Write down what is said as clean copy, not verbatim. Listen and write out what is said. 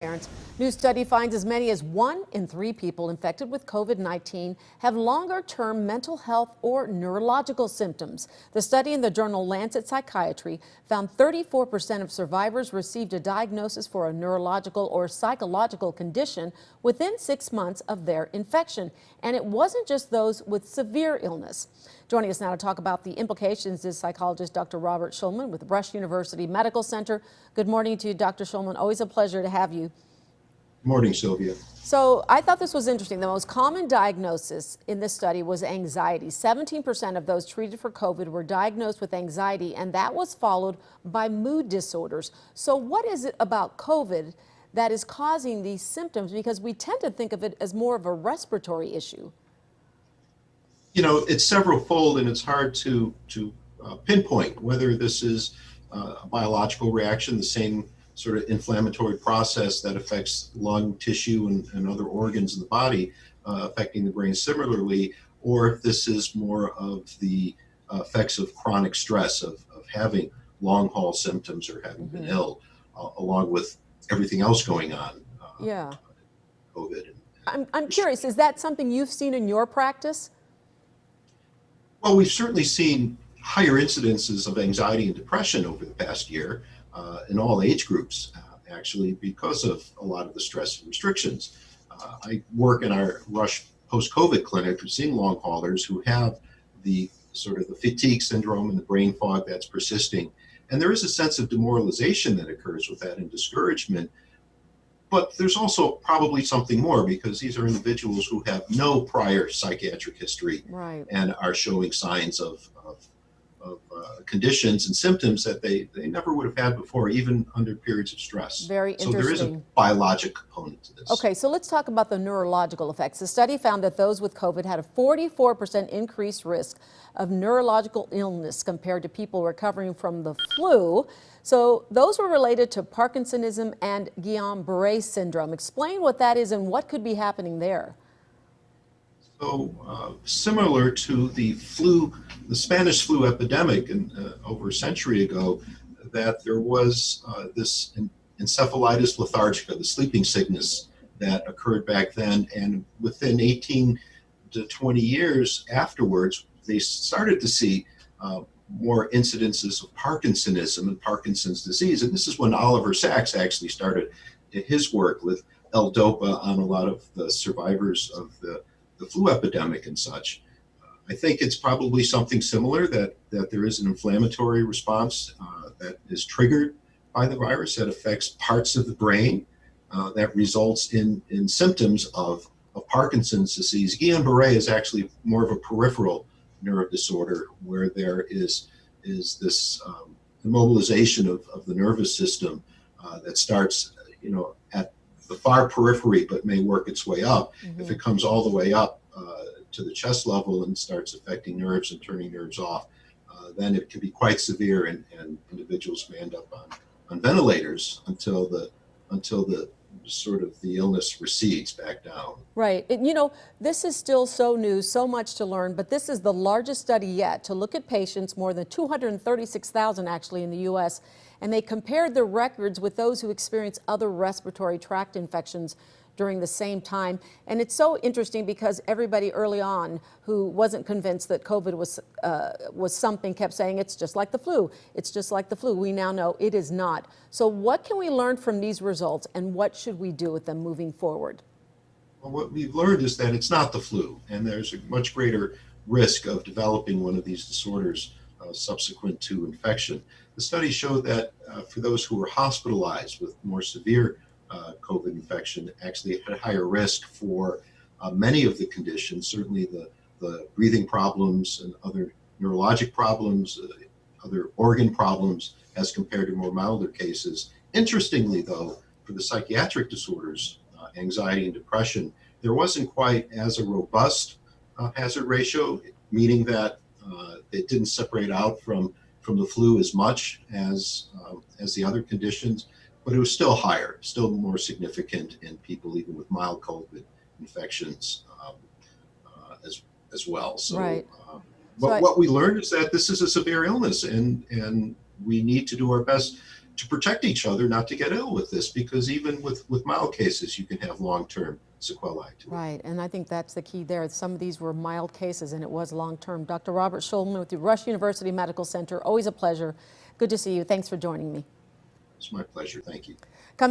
Parents. New study finds as many as 1 in 3 people infected with COVID-19 have longer-term mental health or neurological symptoms. The study in the journal Lancet Psychiatry found 34% of survivors received a diagnosis for a neurological or psychological condition within 6 months of their infection. And it wasn't just those with severe illness. Joining us now to talk about the implications is psychologist Dr. Robert Shulman with Rush University Medical Center. Good morning to you, Dr. Shulman. Always a pleasure to have you. Good morning, Sylvia. So I thought this was interesting. The most common diagnosis in this study was anxiety. 17% of those treated for COVID were diagnosed with anxiety, and that was followed by mood disorders. So what is it about COVID that is causing these symptoms? Because we tend to think of it as more of a respiratory issue. You know, it's several-fold, and it's hard to pinpoint whether this is a biological reaction, the same sort of inflammatory process that affects lung tissue and other organs in the body, affecting the brain similarly, or if this is more of the effects of chronic stress, of having long-haul symptoms or having been ill, along with everything else going on. Yeah. COVID. I'm curious, is that something you've seen in your practice? Well, we've certainly seen higher incidences of anxiety and depression over the past year in all age groups, actually, because of a lot of the stress and restrictions. I work in our Rush post-COVID clinic, seeing long haulers who have the sort of the fatigue syndrome and the brain fog that's persisting. And there is a sense of demoralization that occurs with that and discouragement. But there's also probably something more, because these are individuals who have no prior psychiatric history, Right. and are showing signs of conditions and symptoms that they never would have had before, even under periods of stress. Very So there is a interesting. biologic component to this. Okay, so let's talk about the neurological effects. The study found that those with COVID had a 44% increased risk of neurological illness compared to people recovering from the flu. So those were related to Parkinsonism and Guillain-Barré syndrome. Explain what that is and what could be happening there. So similar to the flu, the Spanish flu epidemic over a century ago, that there was this encephalitis lethargica, the sleeping sickness that occurred back then. And within 18 to 20 years afterwards, they started to see more incidences of Parkinsonism and Parkinson's disease. And this is when Oliver Sacks actually started his work with L-DOPA on a lot of the survivors of the flu epidemic and such. I think it's probably something similar, that there is an inflammatory response that is triggered by the virus that affects parts of the brain that results in symptoms of Parkinson's disease. Guillain-Barré is actually more of a peripheral nerve disorder, where there is this immobilization of the nervous system that starts, at the far periphery, but may work its way up. If it comes all the way up to the chest level and starts affecting nerves and turning nerves off, then it can be quite severe, and individuals may end up on ventilators until the sort of the illness recedes back down. Right. This is still so new, so much to learn, but this is the largest study yet to look at patients, more than 236,000 actually in the U.S., and they compared their records with those who experienced other respiratory tract infections during the same time. And it's so interesting because everybody early on who wasn't convinced that COVID was something kept saying it's just like the flu. It's just like the flu. We now know it is not. So what can we learn from these results, and what should we do with them moving forward? Well, what we've learned is that it's not the flu, and there's a much greater risk of developing one of these disorders subsequent to infection. The study showed that for those who were hospitalized with more severe COVID infection, actually had a higher risk for many of the conditions, certainly the breathing problems and other neurologic problems, other organ problems, as compared to more milder cases. Interestingly, though, for the psychiatric disorders, anxiety and depression, there wasn't quite as a robust hazard ratio, meaning that it didn't separate out from the flu as much as the other conditions, but it was still higher, still more significant in people even with mild COVID infections as well. So, Right. What we learned is that this is a severe illness, and we need to do our best to protect each other not to get ill with this, because even with mild cases, you can have long-term sequelae to it. Right, and I think that's the key there. Some of these were mild cases, and it was long-term. Dr. Robert Shulman with the Rush University Medical Center, always a pleasure. Good to see you. Thanks for joining me. It's my pleasure. Thank you. Coming